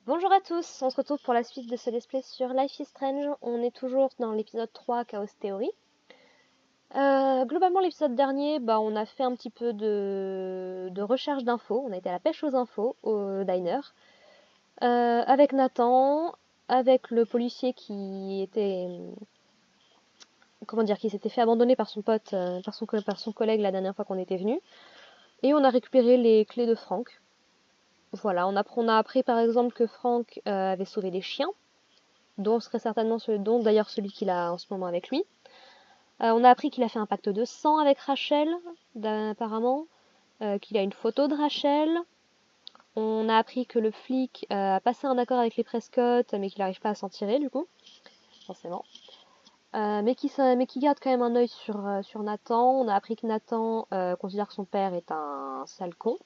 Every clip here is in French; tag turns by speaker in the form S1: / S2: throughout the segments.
S1: Bonjour à tous, on se retrouve pour la suite de ce let's play sur Life is Strange. On est toujours dans l'épisode 3, Chaos Theory. Globalement, l'épisode dernier, on a fait un petit peu de recherche d'infos. On a été à la pêche aux infos, au diner. Avec Nathan, avec le policier qui était... Comment dire, qui s'était fait abandonner par son pote, par son collègue la dernière fois qu'on était venu. Et on a récupéré les clés de Frank. Voilà, on a appris par exemple que Frank avait sauvé des chiens, dont serait certainement dont d'ailleurs celui qu'il a en ce moment avec lui. On a appris qu'il a fait un pacte de sang avec Rachel, apparemment, qu'il a une photo de Rachel. On a appris que le flic a passé un accord avec les Prescott, mais qu'il n'arrive pas à s'en tirer du coup, forcément. Mais qui garde quand même un œil sur Nathan. On a appris que Nathan considère que son père est un sale con.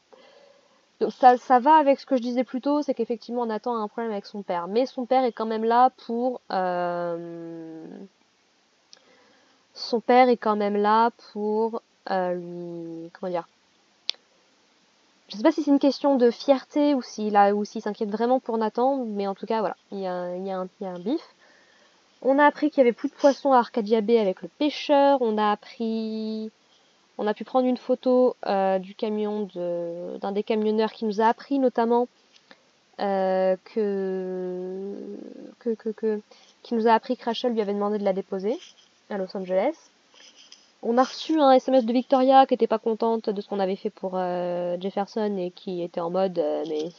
S1: Donc ça va avec ce que je disais plus tôt, c'est qu'effectivement Nathan a un problème avec son père. Mais son père est quand même là pour... son père est quand même là pour lui... Comment dire? Je sais pas si c'est une question de fierté ou s'il s'inquiète vraiment pour Nathan, mais en tout cas, voilà, il y a un bif. On a appris qu'il y avait plus de poissons à Arcadia Bay avec le pêcheur. On a pu prendre une photo du camion d'un des camionneurs qui nous a appris notamment qui nous a appris que Rachel lui avait demandé de la déposer à Los Angeles. On a reçu un SMS de Victoria qui était pas contente de ce qu'on avait fait pour Jefferson et qui était en mode mais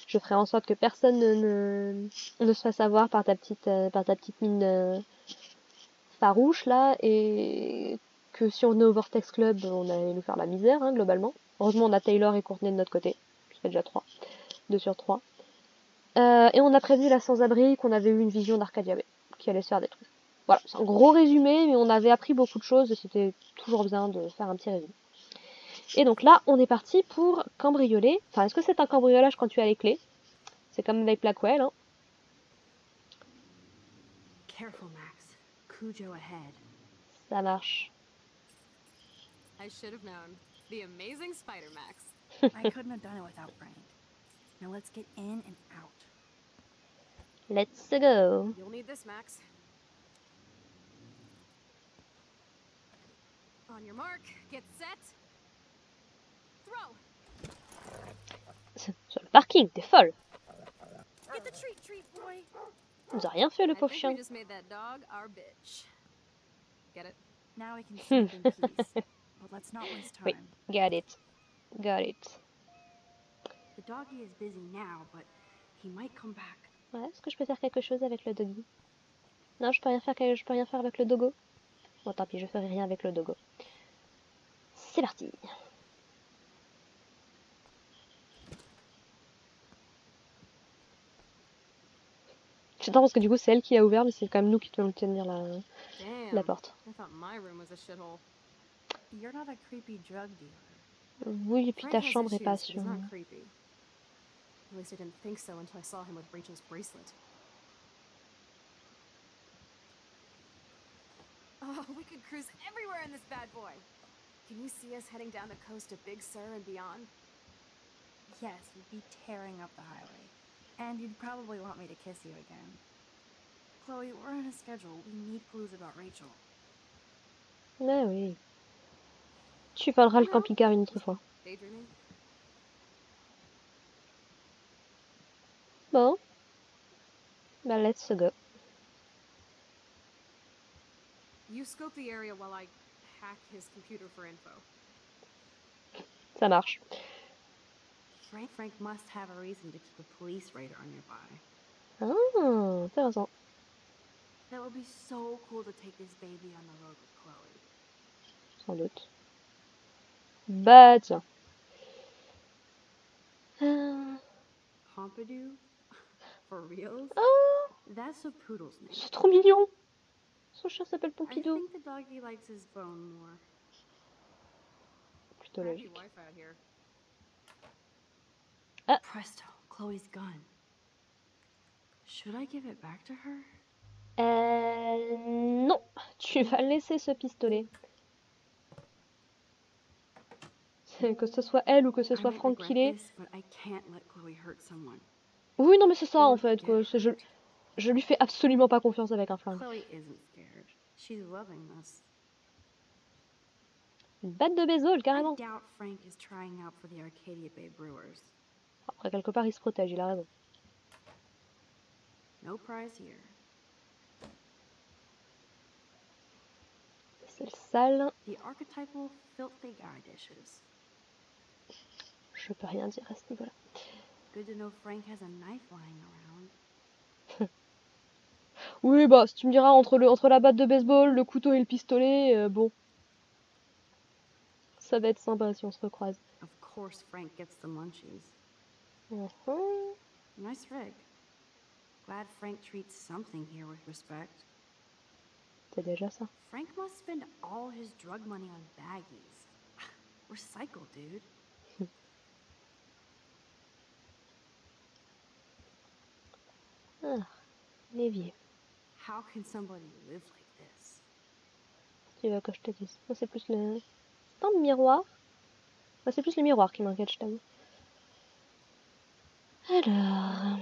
S1: je ferai en sorte que personne ne se fasse avoir par ta petite mine farouche là, et que si on est au Vortex Club on allait nous faire la misère hein, globalement. Heureusement on a Taylor et Courtney de notre côté, c'est déjà 3, 2 sur 3. Et on a prévenu la sans-abri qu'on avait eu une vision d'Arcadia Bay, qui allait se faire détruire. Voilà, c'est un gros résumé, mais on avait appris beaucoup de choses et c'était toujours bien de faire un petit résumé. Et donc là, on est parti pour cambrioler. Enfin, est-ce que c'est un cambriolage quand tu as les clés? C'est comme avec Blackwell, hein.
S2: Careful, Max. Cujo ahead.
S1: Ça marche.
S3: I should have known. The amazing Spider Max.
S2: I couldn't have done it without Frank. Now let's get in and out.
S1: Let's go.
S3: You'll need this, Max. On your mark, get set. Throw.
S1: Sur le parking, t'es folle.
S3: Get the treat, boy.
S1: Il nous a rien fait le
S3: I
S1: pauvre
S3: think
S1: chien.
S3: we just made that dog our bitch. Get it?
S2: Now we can sleep in peace. But let's not waste time.
S1: Oui, got it. Got it.
S2: The doggy is busy now, but he might come back.
S1: Ouais, est-ce que je peux faire quelque chose avec le doggy? Non, je peux rien faire avec le dogo. Bon, tant pis, je ferai rien avec le dogo. C'est parti. J'adore parce que du coup c'est elle qui a ouvert, mais c'est quand même nous qui devons tenir la porte.
S3: I thought my room was a shithole.
S2: You're not a creepy drug dealer.
S1: Oui, et puis ta
S3: Frank has
S1: chambre est pas
S3: issues, but
S1: sûre.
S3: he's not creepy. At least I didn't think so until I saw him with Rachel's bracelet. Oh, we could cruise everywhere in this bad boy. Can you see us heading down the coast of Big Sur and beyond?
S2: Yes, we'd be tearing up the highway. And you'd probably want me to kiss you again. Chloe, we're on a schedule. We need clues about Rachel.
S1: Ah oui. Tu voleras le camping-car une autre fois.
S3: Daydreaming?
S1: Bon. Bah, let's go.
S3: You scope the area while I hack his computer for info.
S1: Ça marche.
S2: Frank must have a reason to keep a police radar nearby.
S1: Ah, intéressant.
S2: That would be so cool to take this baby on the road with Chloe.
S1: Sans doute. Bah, tiens.
S2: Pompidou? For reals?
S1: Oh,
S2: That's a poodle's name.
S1: c'est trop mignon. Son chien s'appelle
S2: I
S1: Pompidou.
S2: think the doggy likes his bone more.
S1: Plutôt
S3: Crappy
S1: logique.
S3: Wi-Fi out here.
S2: Presto, Chloe's gun. Should I give it back to her?
S1: Non, tu vas laisser ce pistolet. Que ce soit elle ou que ce soit
S2: I might
S1: Frank
S2: regret
S1: qui l'ait.
S2: this, but I can't let Chloe hurt someone.
S1: Oui, non, mais c'est ça en
S2: Poor
S1: fait, quoi.
S2: dude.
S1: Je lui fais absolument pas confiance avec un flingue.
S2: Chloe isn't scared. She's loving this.
S1: Une batte de baseball,
S2: I
S1: carrément.
S2: doubt Frank is trying out for the Arcadia Bay Brewers.
S1: Après, quelque part, il se protège, il a raison.
S2: No prize here.
S1: C'est sale.
S2: The archetypal filthy guy dishes.
S1: Je peux rien dire à ce niveau-là.
S2: Good to know Frank has a knife lying around.
S1: Oui, bah, si tu me diras, entre la batte de baseball, le couteau et le pistolet, bon. Ça va être sympa si on se recroise.
S2: Of course Frank gets the munchies.
S1: Mhm.
S2: Nice rig. Glad Frank treats something here with respect.
S1: C'est déjà ça.
S2: Frank must spend all his drug money on baggies. Recycle, dude.
S1: Ah, l'évier.
S2: How can somebody live like this?
S1: Tu veux que je te dise. Moi, c'est plus le... C'est pas un miroir. Moi, c'est plus le miroir qui m'inquiète, je t'avoue. Alors...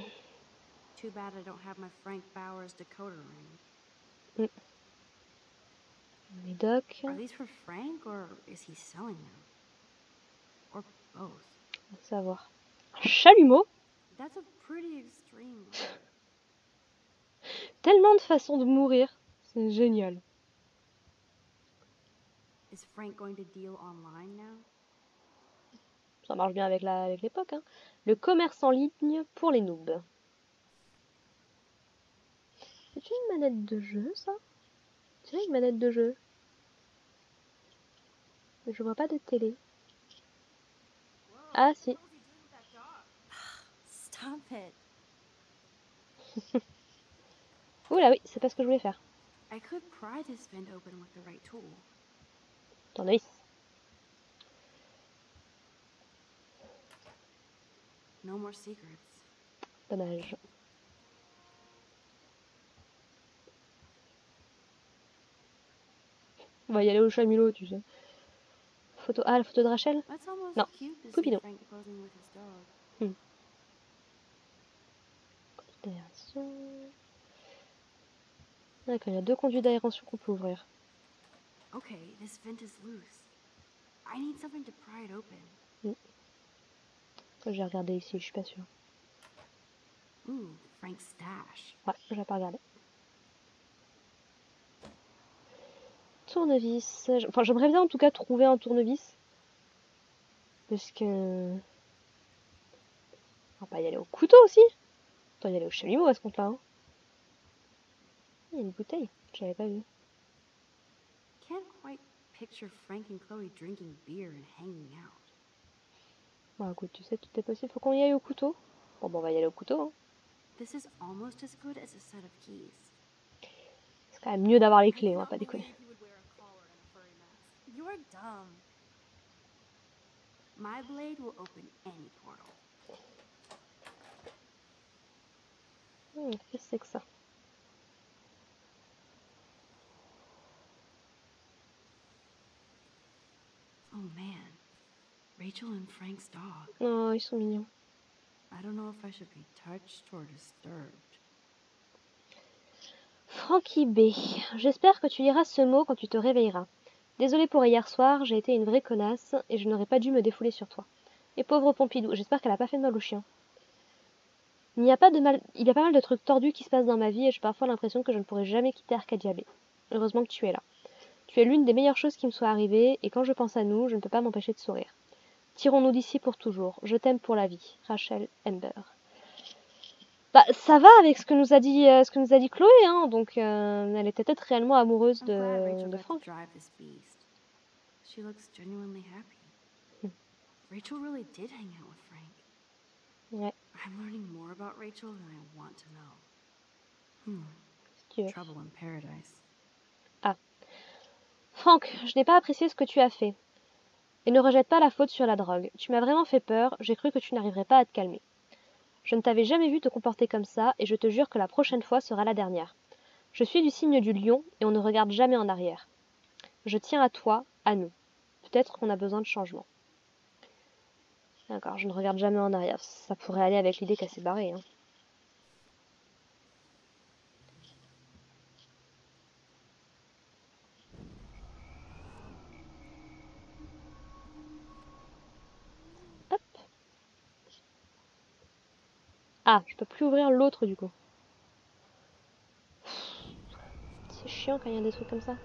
S2: Too bad I don't have my Frank Bowers decoder ring.
S1: Médoc.
S2: Are these for Frank or is he selling them? Or both?
S1: On va savoir. Chalumeau.
S2: That's a pretty extreme.
S1: Tellement de façons de mourir. C'est génial.
S2: Is Frank going to deal online now?
S1: Ça marche bien avec l'époque. Hein. Le commerce en ligne pour les noobs. C'est une manette de jeu, ça? C'est une manette de jeu. Mais je vois pas de télé. Ah, si.
S2: Stop it.
S1: Oula, oui, c'est pas ce que je voulais faire.
S2: I could pry this vent open with the right tool.
S1: Tournevis.
S2: No more secrets.
S1: Dommage. On va y aller au Chamulot, tu sais. Photo... Ah, la photo de Rachel?
S2: That's almost
S1: No.
S2: cute to see
S1: Poupidou.
S2: Frank posing with his dog.
S1: D'aération. D'accord, il y a 2 conduits d'aération qu'on peut ouvrir.
S2: Okay, this vent is loose. I need something to pry it open.
S1: J'ai regardé ici, je suis pas sûre.
S2: Ooh, Frank's stash.
S1: Ouais, j'ai pas regardé. Tournevis. Enfin, j'aimerais bien en tout cas trouver un tournevis. Parce que... On va pas y aller au couteau aussi. On va y aller au chalumeau à ce compte-là. Hein. Il y a une bouteille, j'avais pas vu.
S2: Can't quite picture Frank and Chloe drinking beer and hanging out.
S1: Bon, écoute, tu sais, tout est possible. Faut qu'on y aille au couteau. Bon, on va y aller au couteau. Hein.
S2: This is almost as good as a set of keys.
S1: C'est quand même mieux d'avoir les
S3: I
S1: clés, on va
S3: cannot
S1: pas déconner.
S3: believe he would wear a collar and a furry mask.
S2: You're dumb. My blade will open any portal.
S1: Qu'est-ce que c'est que ça?
S2: Oh man, Rachel and Frank's dog.
S1: Oh, ils sont mignons.
S2: I don't know if I should be touched or disturbed.
S1: Frankie B. J'espère que tu liras ce mot quand tu te réveilleras. Désolée pour hier soir, j'ai été une vraie connasse et je n'aurais pas dû me défouler sur toi. Et pauvre Pompidou, j'espère qu'elle a pas fait de mal au chien. Il y a pas mal de trucs tordus qui se passent dans ma vie et j'ai parfois l'impression que je ne pourrai jamais quitter Arcadia Bay. Heureusement que tu es là. Tu es l'une des meilleures choses qui me soient arrivées et quand je pense à nous, je ne peux pas m'empêcher de sourire. Tirons-nous d'ici pour toujours. Je t'aime pour la vie. Rachel Amber. Bah, ça va avec ce que nous a dit Chloé, hein. Donc elle était peut-être réellement amoureuse
S2: I'm glad Rachel
S1: de
S2: got to
S1: Frank.
S2: drive this beast. She looks genuinely happy. Rachel really did hang out with Frank.
S1: Ouais,
S2: I'm learning more about Rachel than I want to know.
S1: si tu veux.
S2: Trouble in paradise.
S1: Frank, je n'ai pas apprécié ce que tu as fait. Et ne rejette pas la faute sur la drogue. Tu m'as vraiment fait peur, j'ai cru que tu n'arriverais pas à te calmer. Je ne t'avais jamais vu te comporter comme ça, et je te jure que la prochaine fois sera la dernière. Je suis du signe du lion, et on ne regarde jamais en arrière. Je tiens à toi, à nous. Peut-être qu'on a besoin de changement. D'accord, je ne regarde jamais en arrière. Ça pourrait aller avec l'idée qu'elle s'est barrée. Hein. Ah, je peux plus ouvrir l'autre du coup. C'est chiant quand il y a des trucs comme ça.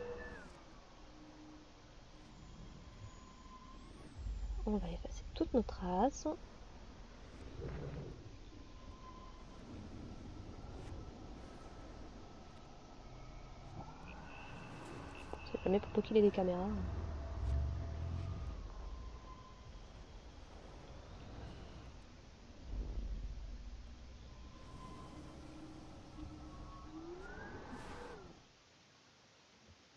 S1: On va effacer toutes nos traces. C'est jamais pour qu'il ait des caméras.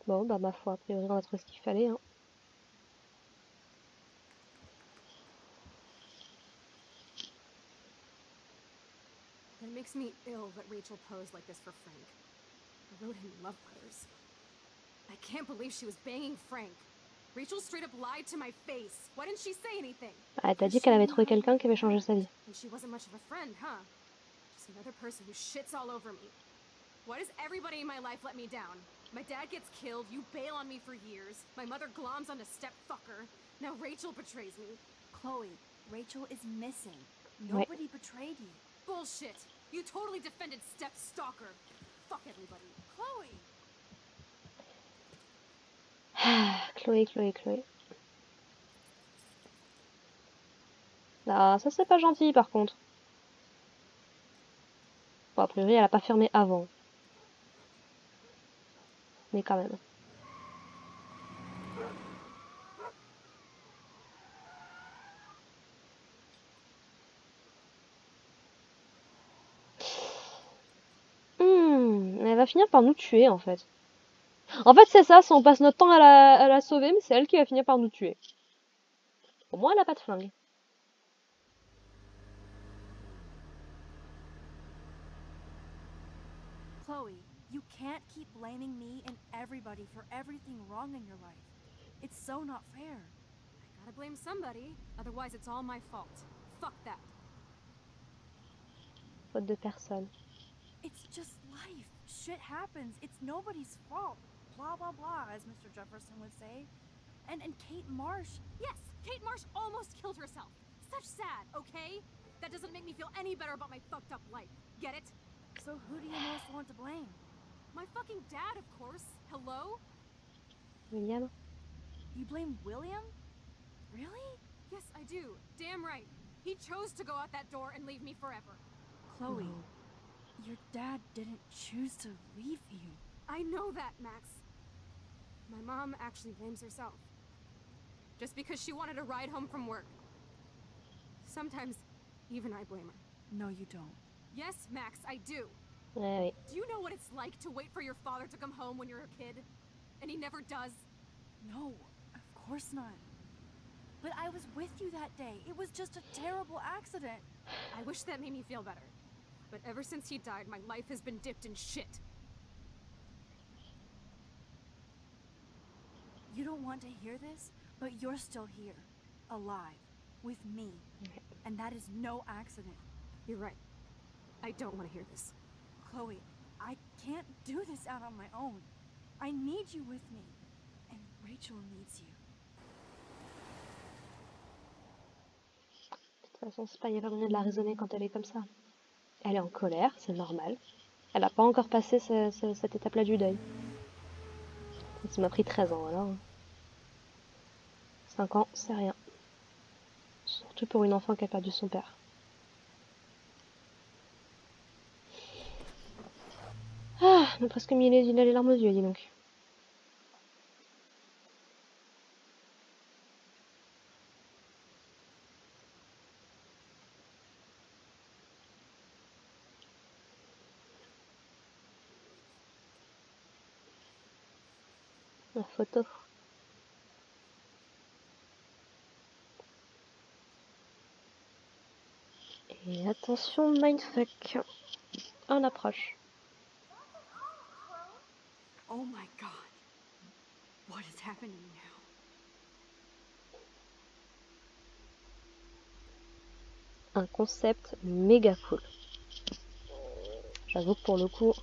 S1: Bon, bah ma foi, a priori on a trouvé ce qu'il fallait. Hein.
S3: It makes me ill that Rachel posed like this for Frank. I wrote him love letters. I can't believe she was banging Frank. Rachel straight up lied to my face. Why didn't she say anything?
S1: Ah, t'as dit qu'elle avait trouvé quelqu'un qui avait changé sa vie.
S3: And she wasn't much of a friend, huh? Just another person who shits all over me. Why does everybody in my life let me down? My dad gets killed, you bail on me for years. My mother gloms onto step-fucker. Now Rachel betrays me.
S2: Chloe, Rachel is missing.
S1: Ouais.
S2: Nobody betrayed you.
S3: Bullshit. You totally defended step-stalker. Fuck everybody.
S2: Chloe!
S1: Chloé. Ah, ça c'est pas gentil par contre. Bon, a priori elle a pas fermé avant. Mais quand même. Elle va finir par nous tuer en fait. En fait c'est ça, si on passe notre temps à la sauver, mais c'est elle qui va finir par nous tuer. Au moins elle a pas de flingue.
S2: Chloe, you can't keep blaming me and everybody for everything wrong in your life. It's so not fair.
S3: I gotta blame somebody, otherwise it's all my fault. Fuck that.
S1: Faute de personne.
S2: It's just life. Shit happens. It's nobody's fault. Blah, blah, blah, as Mr. Jefferson would say. And Kate Marsh.
S3: Yes, Kate Marsh almost killed herself. Such sad, okay? That doesn't make me feel any better about my fucked up life. Get it?
S2: So who do you most want to blame?
S3: My fucking dad, of course. Hello?
S1: William.
S2: You blame William? Really?
S3: Yes, I do. Damn right. He chose to go out that door and leave me forever.
S2: Chloe, your dad didn't choose to leave you.
S3: I know that, Max. My mom actually blames herself. Just because she wanted a ride home from work. Sometimes, even I blame her.
S2: No, you don't.
S3: Yes, Max, I do.
S1: Ouais, oui.
S3: Do you know what it's like to wait for your father to come home when you're a kid? And he never does?
S2: No, of course not. But I was with you that day. It was just a terrible accident.
S3: I wish that made me feel better. But ever since he died, my life has been dipped in shit.
S2: You don't want to hear this, but you're still here. Alive. With me. And that is no accident.
S3: You're right. I don't want to hear this.
S2: Chloe, I can't do this out on my own. I need you with me. And Rachel needs you.
S1: De toute façon, c'est pas, y a pas moyen de la raisonner quand elle est comme ça. Elle est en colère, c'est normal. Elle a pas encore passé cette étape-là du deuil. Ça m'a pris 13 ans alors. 5 ans, c'est rien. Surtout pour une enfant qui a perdu son père. Ah, il m'a presque mis il a les larmes aux yeux, dis donc. La photo. Et attention, mindfuck. On approche.
S3: Oh my god. What is happening now?
S1: Un concept méga cool. J'avoue que pour le coup...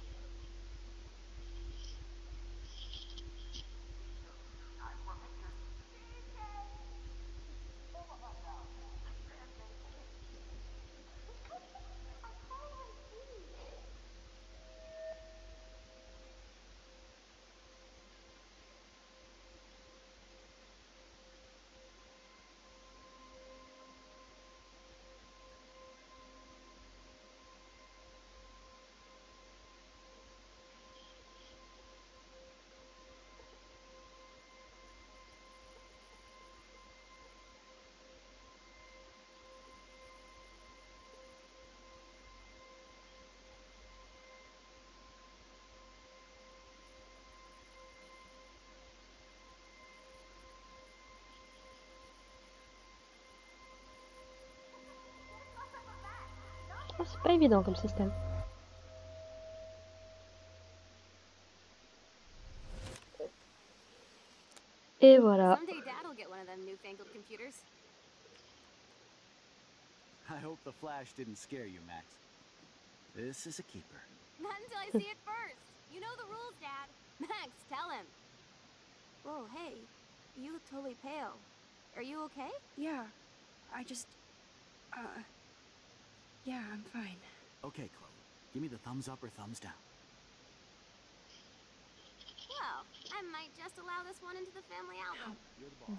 S1: Oh, c'est pas évident comme système. Et voilà.
S3: Someday Dad'll get one of them newfangled computers.
S4: I hope the flash didn't scare you, Max. This is a keeper.
S3: Not until I see it first. You know the rules, Dad. Max, tell him.
S2: Whoa, hey. You look totally pale. Are you okay? Yeah. I just... Yeah, I'm fine.
S4: Okay, Chloe. Give me the thumbs up or thumbs down.
S3: Well, I might just allow this one into the family album.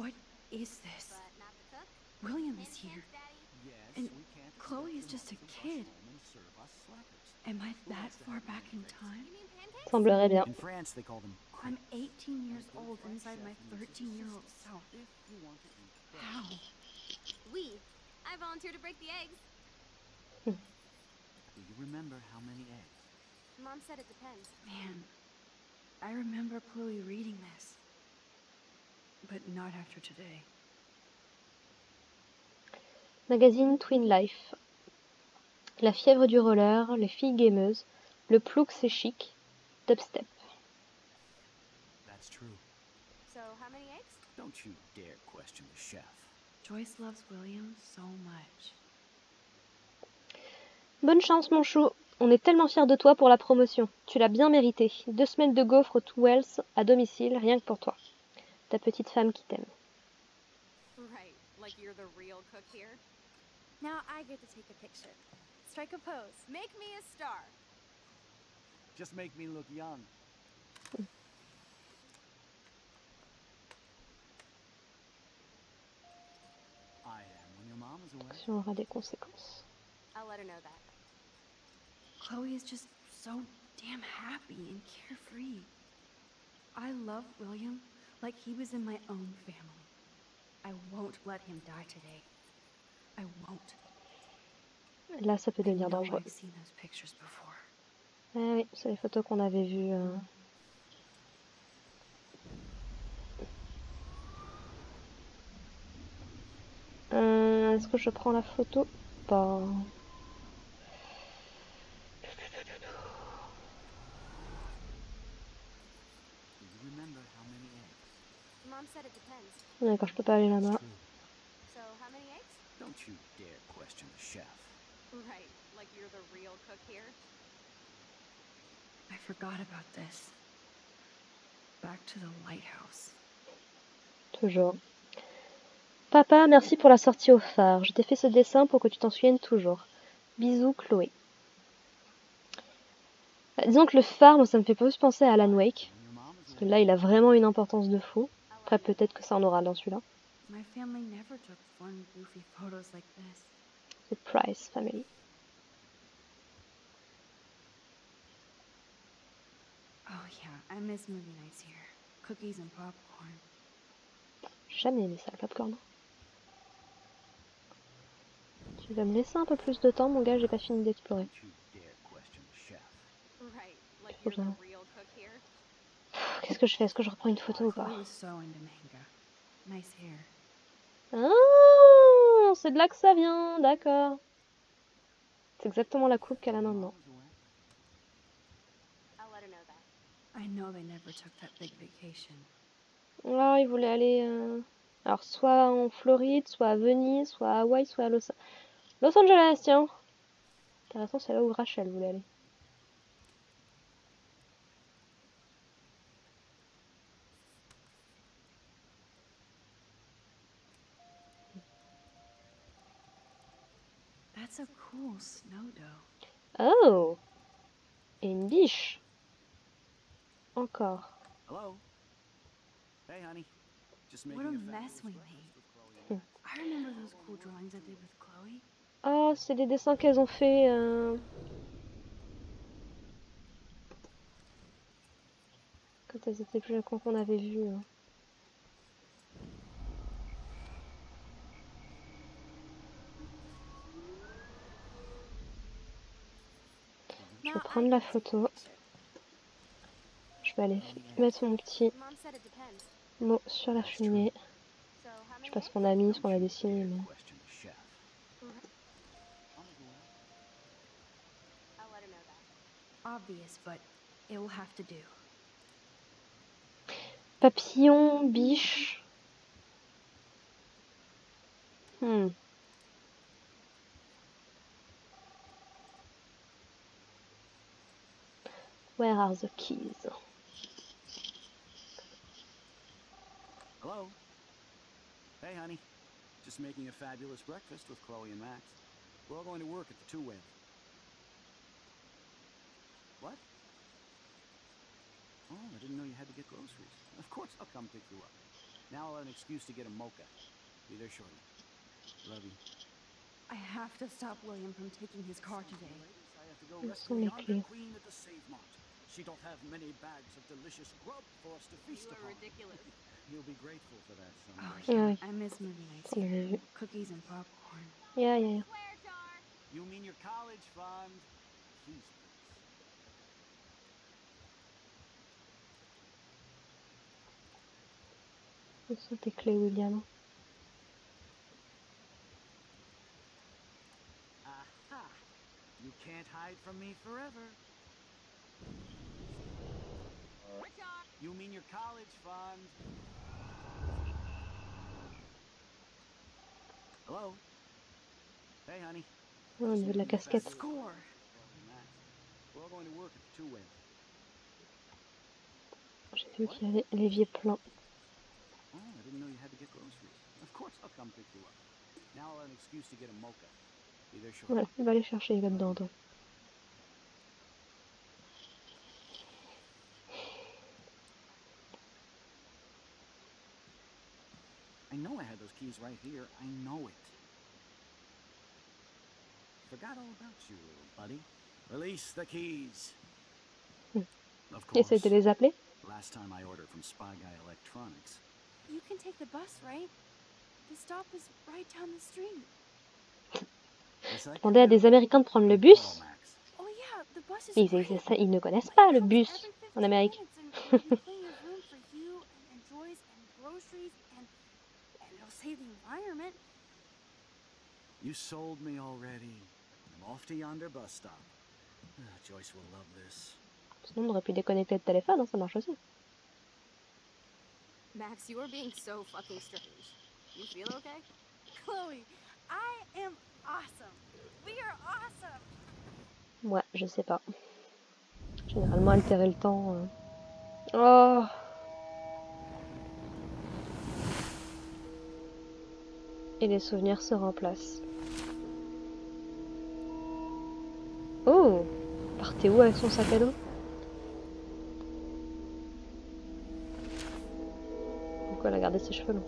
S2: What is this?
S3: But not the cook.
S2: William
S3: Hint,
S2: is here.
S3: hint, Daddy.
S4: Yes,
S2: And
S4: we can't
S2: Chloe is
S4: expect
S2: just a
S4: your mom to
S2: kid.
S4: rush home and serve us slackers.
S2: Am I that far back in time?
S3: You mean pancakes?
S1: Semblerait bien.
S4: In France, they call them
S2: I'm
S4: crêpes.
S2: 18 years old inside my 13-year-old self.
S4: If you want to eat crêpes.
S2: How?
S3: We. I volunteer to break the eggs.
S4: Do you remember how many eggs?
S3: Mom said it depends.
S2: Man, I remember Chloe reading this. But not after today.
S1: Magazine Twin Life. La fièvre du roller, les filles gameuses, le plouc c'est chic, dubstep.
S4: That's true.
S3: So, how many eggs?
S4: Don't you dare question the chef.
S2: Joyce loves William so much.
S1: Bonne chance mon chou, on est tellement fiers de toi pour la promotion. Tu l'as bien mérité. 2 semaines de gaufres to Wells à domicile, rien que pour toi. Ta petite femme qui t'aime.
S3: Right, like you're the real cook here.
S2: Now I get to take a picture. Strike a pose.
S3: Make me a star.
S4: Just make me look young. I am when your mom is away.
S1: Ça aura des conséquences.
S3: I'll let her know that.
S2: Chloe is just so damn happy and carefree. I love William like he was in my own family. I won't let him die today. I won't.
S1: Là, ça peut
S2: I
S1: devenir
S2: know
S1: dangereux.
S2: I've seen those pictures before.
S1: Ah oui, c'est les photos qu'on avait vues. Est-ce que je prends la photo? Pas.
S4: Do you remember how many eggs?
S3: Mom said it depends.
S1: D'accord, je peux pas aller là-bas.
S4: True.
S3: So, how many eggs?
S4: Don't you dare question the chef.
S3: Right, like you're the real cook here.
S2: I forgot about this. Back to the lighthouse.
S1: Toujours. Papa, merci pour la sortie au phare. Je t'ai fait ce dessin pour que tu t'en souviennes toujours. Bisous, Chloé. Disons que le phare, moi, ça me fait plus penser à Alan Wake.
S4: When your mom is
S1: Parce que
S4: away.
S1: là, il a vraiment une importance de fou. Après, peut-être que ça en aura dans celui-là.
S2: My family never took fun, goofy photos like this.
S1: The Price Family.
S2: Oh yeah, I miss movie nights here. Cookies and popcorn.
S1: J'ai jamais aimé ça, le popcorn. Tu vas me laisser un peu plus de temps, mon gars, j'ai pas fini d'explorer.
S4: Don't you dare question the chef.
S3: Right, like
S1: Trop
S3: you're the
S1: bien.
S3: real cook here.
S1: Qu'est-ce que je fais? Est-ce que je reprends une photo ou pas?
S2: Chloe was so into manga. Nice hair.
S1: Ah, c'est de là que ça vient, d'accord. C'est exactement la coupe qu'elle a
S4: When your
S1: maintenant.
S4: mom is away.
S3: I'll let her know that.
S2: I know they never took that big vacation.
S1: Ah, il voulait aller... Alors, soit en Floride, soit à Venise, soit à Hawaï, soit à Los Angeles, tiens. Intéressant, c'est là où Rachel voulait aller.
S2: That's a cool snow dough.
S1: Oh! Et une biche. Encore.
S4: Hello. Hey, honey. Just making
S2: What a
S4: family
S2: mess we
S4: breakfast
S2: made.
S4: with Chloe and Max.
S2: I remember those cool drawings I did with Chloe.
S1: Ah, c'est des dessins qu'elles ont fait... Quand elles étaient plus jeunes, quand on avait vu. Je vais
S2: Now
S1: prendre
S2: I
S1: la
S2: get to take a
S1: photo.
S2: picture.
S1: Je vais aller mettre mon petit
S3: Mom said it depends.
S1: mot sur la cheminée.
S3: So, how
S1: Je
S3: many
S1: sais pas ce
S3: eggs?
S1: qu'on a mis, ce
S4: Don't
S1: qu'on a
S4: you
S1: dessiné,
S4: dare
S1: mais...
S4: question the chef. Mom is away.
S2: obvious, but it will have to do.
S1: Papillon, biche. Where are the keys?
S4: Hello? Hey, honey. Just making a fabulous breakfast with Chloe and Max. We're all going to work at the Two Whales. What? Oh, I didn't know you had to get groceries. Of course I'll come pick you up. Now I'll have an excuse to get a mocha. Be there shortly. Love you.
S2: I have to stop William from taking his car today.
S4: I have to go
S1: Où
S4: rescue
S1: sont les
S4: yonder
S1: clés?
S4: queen at the Save Mart. She don't have many bags of delicious grub for us to feast
S3: You are
S4: upon.
S3: ridiculous.
S4: You'll be grateful for that
S2: Oh
S4: someday.
S2: yeah,
S1: Ouais.
S2: I miss movie nights
S1: On l'avait
S2: here.
S1: vu.
S2: Cookies and popcorn.
S1: Yeah, yeah, yeah.
S3: Swear jar.
S4: You mean your college fund? Keys, please.
S1: Où sont tes clés, William?
S4: Aha! You can't hide from me forever.
S3: Swear jar.
S4: You mean your college fund? Hello? Hey, honey.
S1: Oh, au niveau de la casquette.
S2: Score!
S4: Max. We're all going to work at the Two Whales.
S1: J'ai vu qu'il y avait l'évier plein.
S4: Oh, I didn't know you had to get groceries. Of course I'll come pick you up. Now I'll have an excuse to get a mocha. Be there shortly.
S1: Voilà, il va aller chercher, il va dedans. Attends.
S4: I know I had those keys right here. I know it. Forgot all about you, little buddy. Release the keys. Of course.
S1: Essaye de les appeler.
S4: Last time I ordered from Spy Guy Electronics.
S2: You can take the bus, right? The stop is right down the street.
S4: Yes, I
S1: Demander à
S4: can do.
S1: des Américains de prendre le
S4: Good call,
S1: bus.
S4: Max.
S2: Oh yeah, the bus is
S1: Ils,
S2: great.
S1: ils ne connaissent
S2: Like,
S1: pas
S2: it
S1: le
S2: comes
S1: bus
S2: every 15
S1: en Amérique.
S2: minutes, and there'll be plenty of room for you and Joyce and groceries, and it'll save the environment.
S4: You sold me already. I'm off to yonder bus stop. Joyce will love this.
S1: Sinon, on aurait pu déconnecter le téléphone, hein, ça marche aussi.
S3: Max, you are being so fucking strange. You feel okay?
S2: Chloe, I am awesome. We are awesome.
S1: Ouais, je sais pas. Généralement, altérer le temps. Oh! Et les souvenirs se remplacent. Oh! Partez où avec son sac à dos? Pourquoi elle a gardé ses cheveux longs?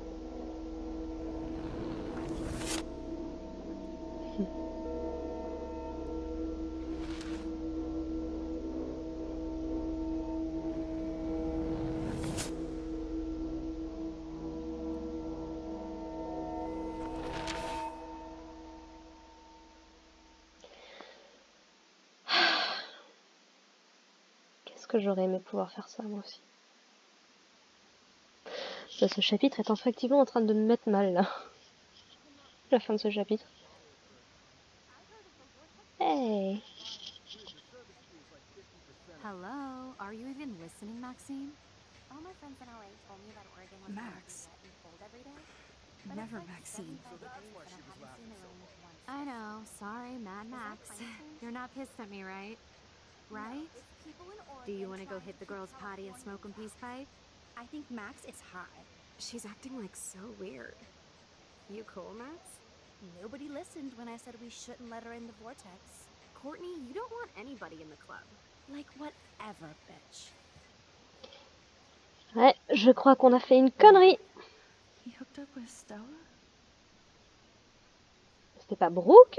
S1: Qu'est-ce que j'aurais aimé pouvoir faire ça, moi aussi. Ça, ce chapitre est effectivement en train de me mettre mal, là. La fin de ce chapitre. Hey!
S3: Hello, are you even listening, Maxine?
S5: All my friends in LA told me that Oregon was
S2: Max.
S5: wet and cold every day. But
S2: Never
S5: it's like
S2: Maxine.
S5: 75 degrees and I haven't seen the rain once.
S3: I know, sorry, Mad Max.
S5: Maxine?
S3: You're not pissed at me, right? Right?
S5: No, it's people in Oregon
S3: Do you want to go
S5: trying
S3: hit the
S5: keep
S3: girls' party and smoke a
S5: California
S3: peace pipe?
S2: I think Max is high.
S3: She's acting like so weird. You cool, Max?
S5: Nobody listened when I said we shouldn't let her in the vortex.
S3: Courtney, you don't want anybody in the club.
S5: Like whatever, bitch.
S1: Ouais, je crois qu'on a fait une connerie.
S2: He hooked up with Stella?
S1: C'était pas Brooke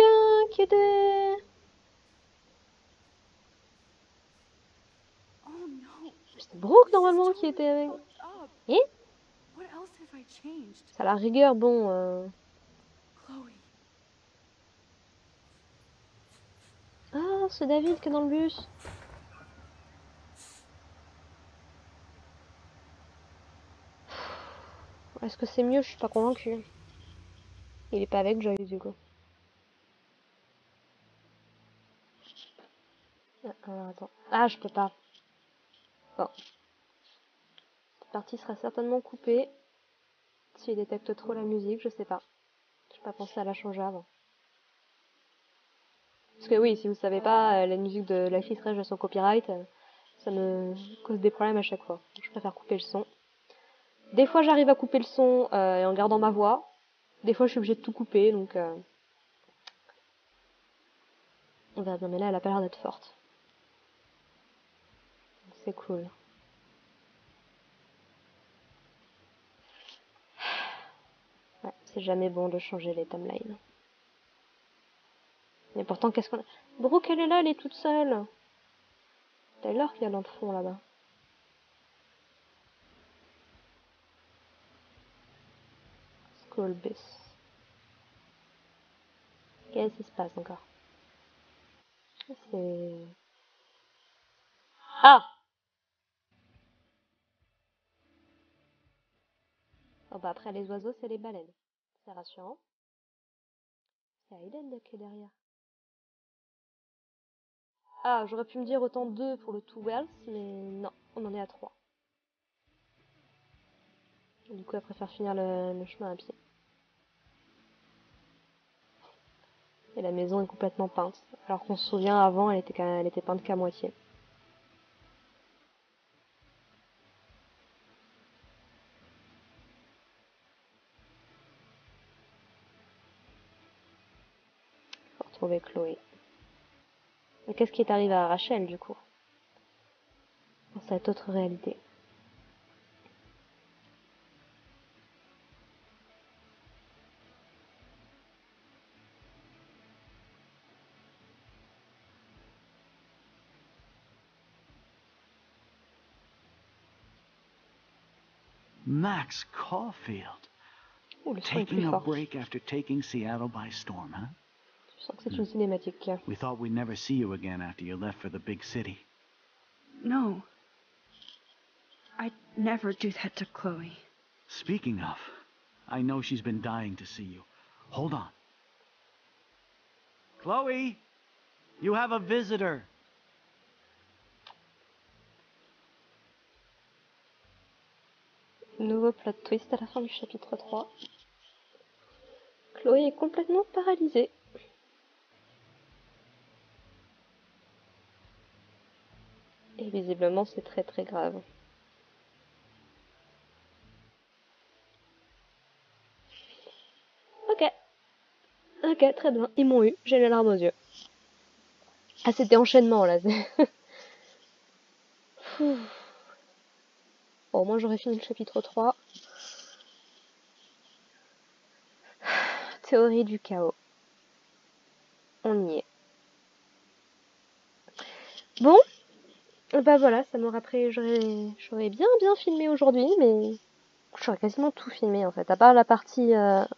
S1: qui était...
S2: Oh no.
S1: C'était Brooke
S2: This is
S1: normalement qui
S2: totally
S1: était avec...
S2: fucked up.
S1: Et
S2: What else have I changed?
S1: à la rigueur, bon...
S2: Chloe.
S1: Ah, c'est David qui est dans le bus. Est-ce que c'est mieux? Je suis pas convaincue. Il est pas avec Joyce du coup. Alors attends. Ah, je peux pas. Bon. Cette partie sera certainement coupée. S'il détecte trop la musique, je sais pas. J'ai pas pensé à la changer avant. Parce que oui, si vous savez pas, la musique de Life is Strange son copyright, ça me cause des problèmes à chaque fois. Donc, je préfère couper le son. Des fois j'arrive à couper le son et en gardant ma voix. Des fois je suis obligée de tout couper, donc on verra bien. Mais là elle a pas l'air d'être forte. C'est cool. Ouais, c'est jamais bon de changer les timelines. Mais pourtant qu'est-ce qu'on a... Brooke elle est là, elle est toute seule. Taylor qui est dans le fond là-bas. Skullbus. Qu'est-ce qui se passe encore? C'est... Ah! Oh bah après les oiseaux c'est les baleines. C'est rassurant. C'est Aiden qui est derrière. Ah, j'aurais pu me dire autant 2 pour le Two Wells, mais non, on en est à 3. Du coup, elle préfère finir le chemin à pied. Et la maison est complètement peinte. Alors qu'on se souvient, avant, elle était peinte qu'à moitié. Faut retrouver Chloé. Mais qu'est-ce qui est arrivé à Rachel, du coup? Dans cette autre réalité.
S4: Max Caulfield.
S1: Ouh, le son est plus
S4: Taking a
S1: fort.
S4: break after taking Seattle by storm, huh?
S1: Je sens que c'est une cinématique.
S4: We thought we'd never see you again after you left for the big city.
S2: No. I'd never do that to Chloe.
S4: Speaking of, I know she's been dying to see you. Hold on. Chloe, you have a visitor.
S1: Nouveau plot twist à la fin du chapitre 3. Chloé est complètement paralysée. Et visiblement, c'est très très grave. Ok. Ok, très bien. Ils m'ont eu. J'ai les larmes aux yeux. Ah, c'était enchaînement, là. Bon, au moins, j'aurais fini le chapitre 3. Théorie du chaos. On y est. Bon. Bah voilà, ça m'aura pris... J'aurais bien filmé aujourd'hui, mais... J'aurais quasiment tout filmé, en fait. À part la partie dans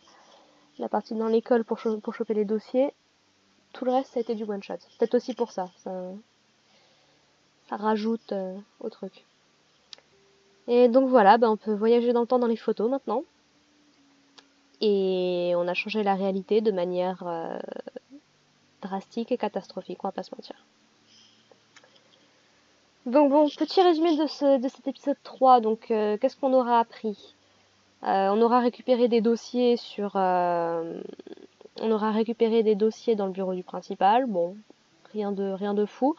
S1: l'école pour choper les dossiers. Tout le reste, ça a été du one-shot. Peut-être aussi pour ça. Ça rajoute au truc. Et donc voilà, bah on peut voyager dans le temps dans les photos maintenant. Et on a changé la réalité de manière drastique et catastrophique, on va pas se mentir. Donc bon, petit résumé de cet épisode 3. Donc qu'est-ce qu'on aura appris? On aura récupéré des dossiers on aura récupéré des dossiers dans le bureau du principal. Bon, rien de fou.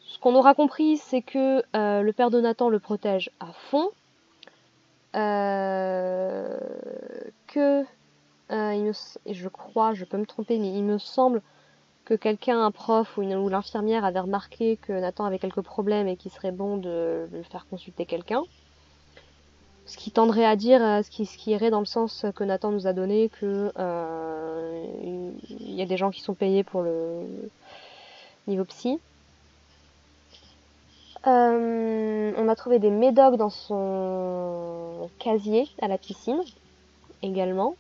S1: Ce qu'on aura compris, c'est que le père de Nathan le protège à fond. Que je crois, je peux me tromper, mais il me semble que quelqu'un, un prof ou l'infirmière avait remarqué que Nathan avait quelques problèmes et qu'il serait bon de le faire consulter quelqu'un. Ce qui tendrait à dire, ce qui irait dans le sens que Nathan nous a donné, que il y a des gens qui sont payés pour le niveau psy. On a trouvé des médocs dans son casier à la piscine, également.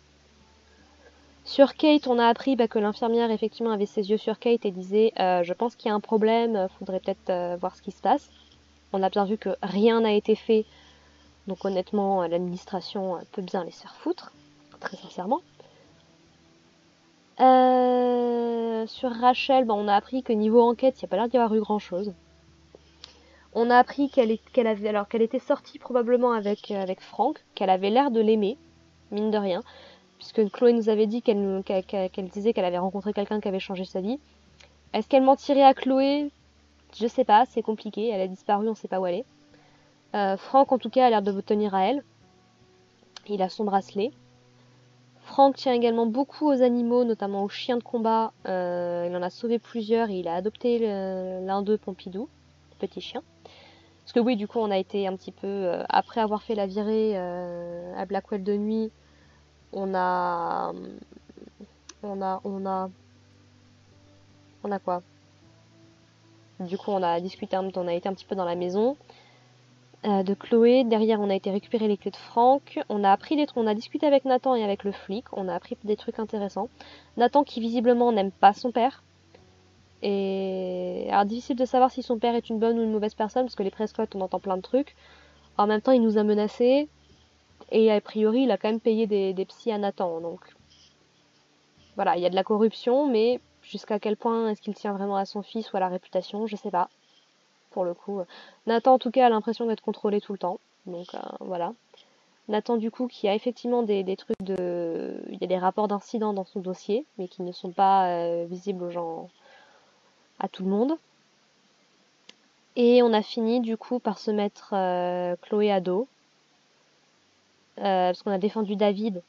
S1: Sur Kate, on a appris que l'infirmière effectivement avait ses yeux sur Kate et disait je pense qu'il y a un problème, faudrait peut-être voir ce qui se passe. On a bien vu que rien n'a été fait, donc honnêtement l'administration peut bien les faire foutre, très sincèrement. Sur Rachel, on a appris que niveau enquête, il n'y a pas l'air d'y avoir eu grand chose. On a appris qu'elle était sortie probablement avec Frank, qu'elle avait l'air de l'aimer, mine de rien, puisque Chloé nous avait dit qu'elle disait qu'elle avait rencontré quelqu'un qui avait changé sa vie. Est-ce qu'elle mentirait à Chloé? Je sais pas, c'est compliqué, elle a disparu, on sait pas où elle est. Frank en tout cas a l'air de vous tenir à elle. Il a son bracelet. Frank tient également beaucoup aux animaux, notamment aux chiens de combat. Il en a sauvé plusieurs et il a adopté l'un d'eux, Pompidou, le petit chien. Parce que oui, du coup, on a été un petit peu... après avoir fait la virée à Blackwell de nuit, on a quoi? Du coup, on a discuté, on a été un petit peu dans la maison de Chloé. Derrière, on a été récupérer les clés de Frank. On a appris on a discuté avec Nathan et avec le flic. On a appris des trucs intéressants. Nathan qui visiblement n'aime pas son père. Et alors difficile de savoir si son père est une bonne ou une mauvaise personne parce que les Prescott, on entend plein de trucs. En même temps, il nous a menacés et a priori, il a quand même payé des psys à Nathan. Donc voilà, il y a de la corruption, mais jusqu'à quel point est-ce qu'il tient vraiment à son fils ou à la réputation, je sais pas. Pour le coup, Nathan en tout cas a l'impression d'être contrôlé tout le temps. Donc voilà. Nathan du coup qui a effectivement des trucs de... Il y a des rapports d'incidents dans son dossier, mais qui ne sont pas visibles aux gens, à tout le monde. Et on a fini du coup par se mettre Chloé à dos. Parce qu'on a défendu David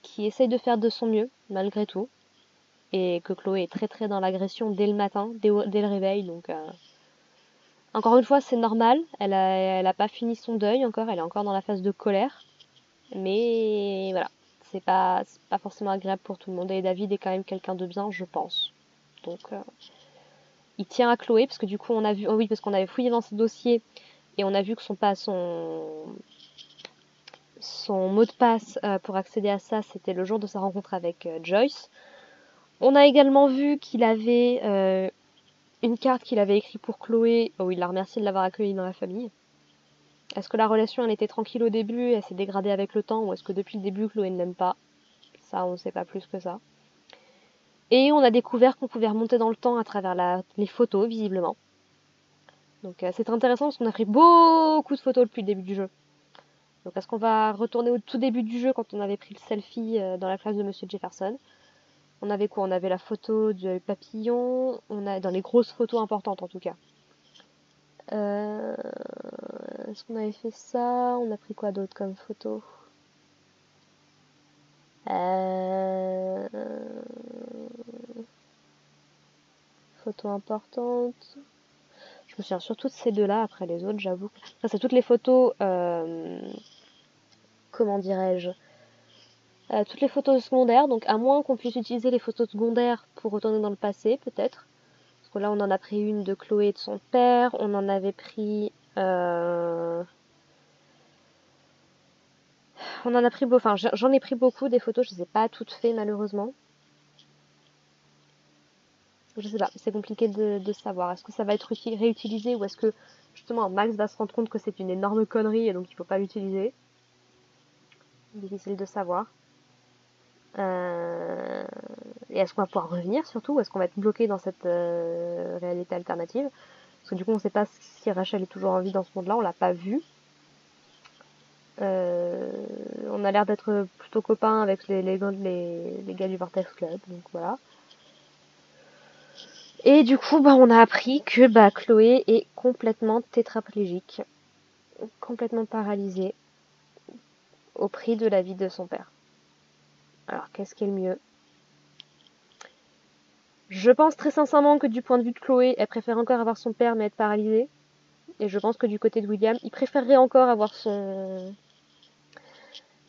S1: qui essaye de faire de son mieux, malgré tout. Et que Chloé est très très dans l'agression dès le matin, dès le réveil. Donc encore une fois c'est normal, elle a pas fini son deuil encore, elle est encore dans la phase de colère. Mais voilà, c'est pas forcément agréable pour tout le monde. Et David est quand même quelqu'un de bien, je pense. Donc il tient à Chloé parce que du coup on a vu, oh oui, parce qu'on avait fouillé dans ses dossiers et on a vu que son mot de passe pour accéder à ça, c'était le jour de sa rencontre avec Joyce. On a également vu qu'il avait une carte qu'il avait écrite pour Chloé où il la remercie de l'avoir accueillie dans la famille. Est-ce que la relation elle était tranquille au début et elle s'est dégradée avec le temps ou est-ce que depuis le début Chloé ne l'aime pas? Ça on ne sait pas plus que ça. Et on a découvert qu'on pouvait remonter dans le temps à travers les photos visiblement. Donc c'est intéressant parce qu'on a pris beaucoup de photos depuis le début du jeu. Donc est-ce qu'on va retourner au tout début du jeu quand on avait pris le selfie dans la classe de Monsieur Jefferson? On avait quoi? On avait la photo du papillon, on a dans les grosses photos importantes en tout cas. Est-ce qu'on avait fait ça? On a pris quoi d'autre comme photo? Photo importante. Je me souviens surtout de ces deux-là, après les autres, j'avoue. Ça, c'est toutes les photos, comment dirais-je, toutes les photos secondaires, donc à moins qu'on puisse utiliser les photos secondaires pour retourner dans le passé, peut-être. Parce que là, on en a pris une de Chloé et de son père, on en avait pris... on en a pris beaucoup, enfin j'en ai pris beaucoup des photos, je les ai pas toutes faites malheureusement. Je sais pas, c'est compliqué de savoir. Est-ce que ça va être réutilisé ou est-ce que justement Max va se rendre compte que c'est une énorme connerie et donc il faut pas l'utiliser? Difficile de savoir. Et est-ce qu'on va pouvoir revenir surtout ou est-ce qu'on va être bloqué dans cette réalité alternative? Parce que du coup on sait pas si Rachel est toujours en vie dans ce monde-là, on l'a pas vu. On a l'air d'être plutôt copains avec les gars du Vortex Club, donc voilà. Et du coup, on a appris que Chloé est complètement tétraplégique, complètement paralysée, au prix de la vie de son père. Alors, qu'est-ce qui est le mieux? Je pense très sincèrement que du point de vue de Chloé, elle préfère encore avoir son père mais être paralysée. Et je pense que du côté de William, il préférerait encore avoir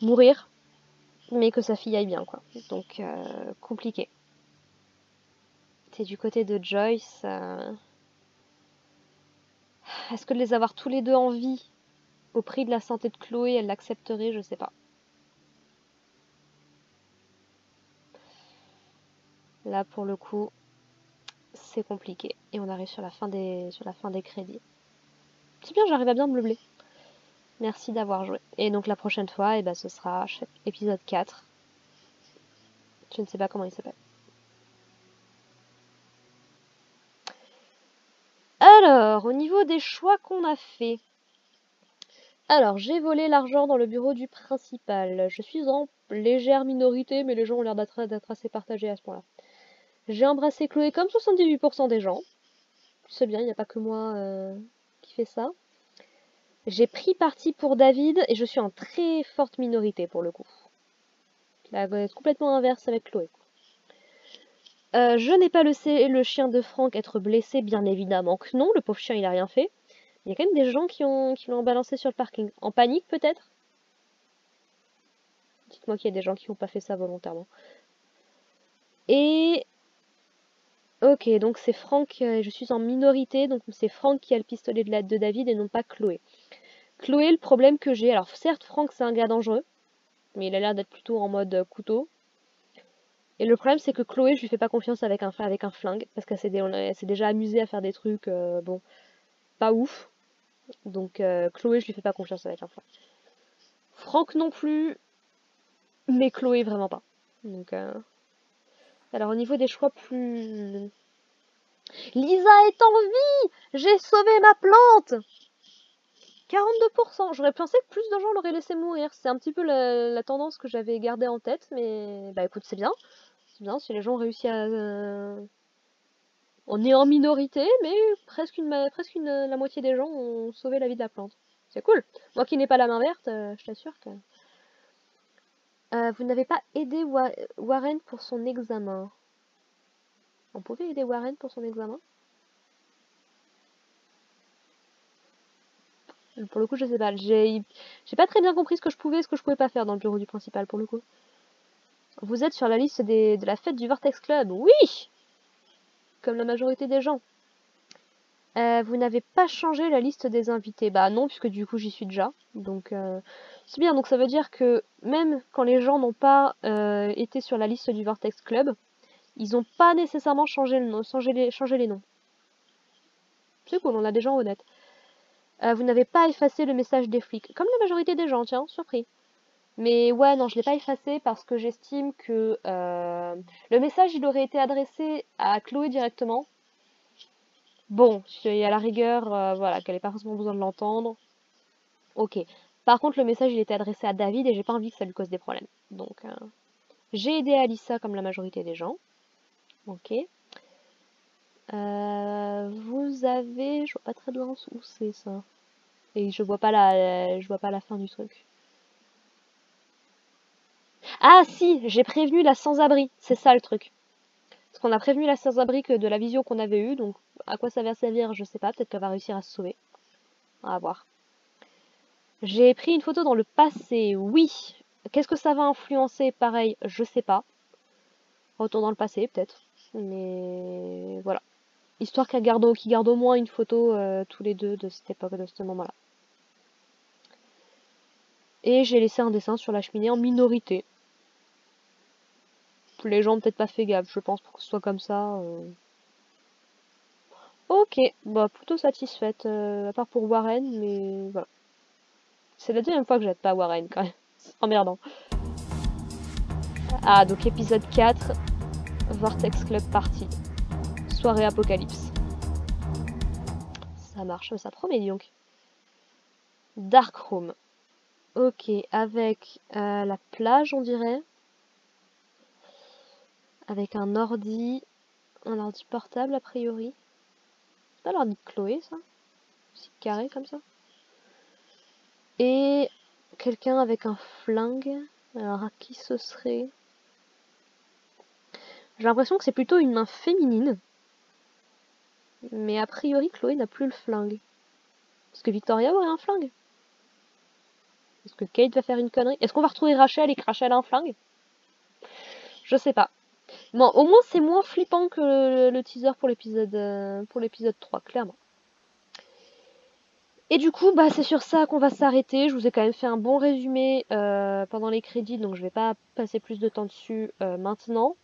S1: mourir, mais que sa fille aille bien, quoi. Donc, compliqué. C'est du côté de Joyce. Est-ce que de les avoir tous les deux en vie, au prix de la santé de Chloé, elle l'accepterait? Je sais pas. Là, pour le coup, c'est compliqué. Et on arrive sur la fin des crédits. C'est bien, j'arrive à bien meubler. Merci d'avoir joué. Et donc la prochaine fois, ce sera épisode 4. Je ne sais pas comment il s'appelle. Alors, au niveau des choix qu'on a fait. Alors, j'ai volé l'argent dans le bureau du principal. Je suis en légère minorité, mais les gens ont l'air d'être assez partagés à ce point-là. J'ai embrassé Chloé comme 78% des gens. C'est bien, il n'y a pas que moi qui fait ça. J'ai pris parti pour David et je suis en très forte minorité pour le coup. Là, va être complètement inverse avec Chloé. Je n'ai pas laissé le chien de Franck être blessé, bien évidemment que non. Le pauvre chien, il a rien fait. Il y a quand même des gens qui l'ont balancé sur le parking. En panique, peut-être? Dites-moi qu'il y a des gens qui n'ont pas fait ça volontairement. Et... Ok, donc c'est Franck, je suis en minorité, donc c'est Franck qui a le pistolet de David et non pas Chloé. Chloé, le problème que j'ai... Alors certes, Franck, c'est un gars dangereux, mais il a l'air d'être plutôt en mode couteau. Et le problème, c'est que Chloé, je lui fais pas confiance avec un flingue, parce qu'elle s'est déjà amusée à faire des trucs, bon, pas ouf. Donc Chloé, je lui fais pas confiance avec un flingue. Franck non plus, mais Chloé vraiment pas. Donc, alors au niveau des choix plus... Lisa est en vie! J'ai sauvé ma plante! 42%. J'aurais pensé que plus de gens l'auraient laissé mourir. C'est un petit peu la tendance que j'avais gardée en tête, mais bah écoute, c'est bien. C'est bien si les gens ont réussi à... On est en minorité, mais presque la moitié des gens ont sauvé la vie de la plante. C'est cool. Moi qui n'ai pas la main verte, je t'assure que... vous n'avez pas aidé Warren pour son examen. On pouvait aider Warren pour son examen? Pour le coup, je sais pas. J'ai pas très bien compris ce que je pouvais et ce que je pouvais pas faire dans le bureau du principal, pour le coup. Vous êtes sur la liste de la fête du Vortex Club. Oui! Comme la majorité des gens. Vous n'avez pas changé la liste des invités. Bah non, puisque du coup, j'y suis déjà. Donc, c'est bien. Donc, ça veut dire que même quand les gens n'ont pas été sur la liste du Vortex Club, ils n'ont pas nécessairement changé les noms. C'est cool, on a des gens honnêtes. Vous n'avez pas effacé le message des flics. Comme la majorité des gens, tiens, surpris. Mais ouais, non, je l'ai pas effacé parce que j'estime que le message, il aurait été adressé à Chloé directement. Bon, si à la rigueur, voilà, qu'elle n'ait pas forcément besoin de l'entendre. Ok. Par contre, le message, il était adressé à David et j'ai pas envie que ça lui cause des problèmes. Donc, j'ai aidé Alyssa comme la majorité des gens. Ok. Vous avez... Je vois pas très bien où c'est ça. Et je vois pas la fin du truc. Ah si, j'ai prévenu la sans-abri. C'est ça le truc. Parce qu'on a prévenu la sans-abri que de la vision qu'on avait eue. Donc à quoi ça va servir, je sais pas. Peut-être qu'elle va réussir à se sauver. On va voir. J'ai pris une photo dans le passé. Oui. Qu'est-ce que ça va influencer? Pareil, je sais pas. Retour dans le passé, peut-être. Mais voilà. Histoire qu'ils gardent au moins une photo tous les deux de cette époque, de ce moment-là. Et j'ai laissé un dessin sur la cheminée en minorité. Les gens ont peut-être pas fait gaffe, je pense, pour que ce soit comme ça. Ok, bah plutôt satisfaite, à part pour Warren, mais voilà. C'est la deuxième fois que j'aide pas Warren quand même. C'est emmerdant. Ah, donc épisode 4, Vortex Club Party. Soirée apocalypse. Ça marche, ça promet donc. Darkroom. Ok, avec la plage on dirait. Avec un ordi portable a priori. C'est pas l'ordi de Chloé ça? C'est carré comme ça. Et quelqu'un avec un flingue. Alors à qui ce serait? J'ai l'impression que c'est plutôt une main féminine. Mais a priori Chloé n'a plus le flingue. Est-ce que Victoria aurait un flingue? Est-ce que Kate va faire une connerie? Est-ce qu'on va retrouver Rachel et que Rachel a un flingue? Je sais pas. Bon, au moins c'est moins flippant que le teaser pour l'épisode 3, clairement. Et du coup, bah c'est sur ça qu'on va s'arrêter. Je vous ai quand même fait un bon résumé pendant les crédits, donc je vais pas passer plus de temps dessus maintenant.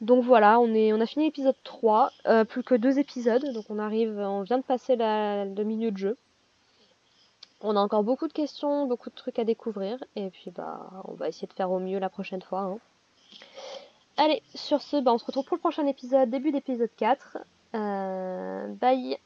S1: Donc voilà, on a fini l'épisode 3, plus que 2 épisodes, donc on vient de passer le milieu de jeu. On a encore beaucoup de questions, beaucoup de trucs à découvrir, et puis bah on va essayer de faire au mieux la prochaine fois. Hein. Allez, sur ce, bah, on se retrouve pour le prochain épisode, début d'épisode 4. Bye!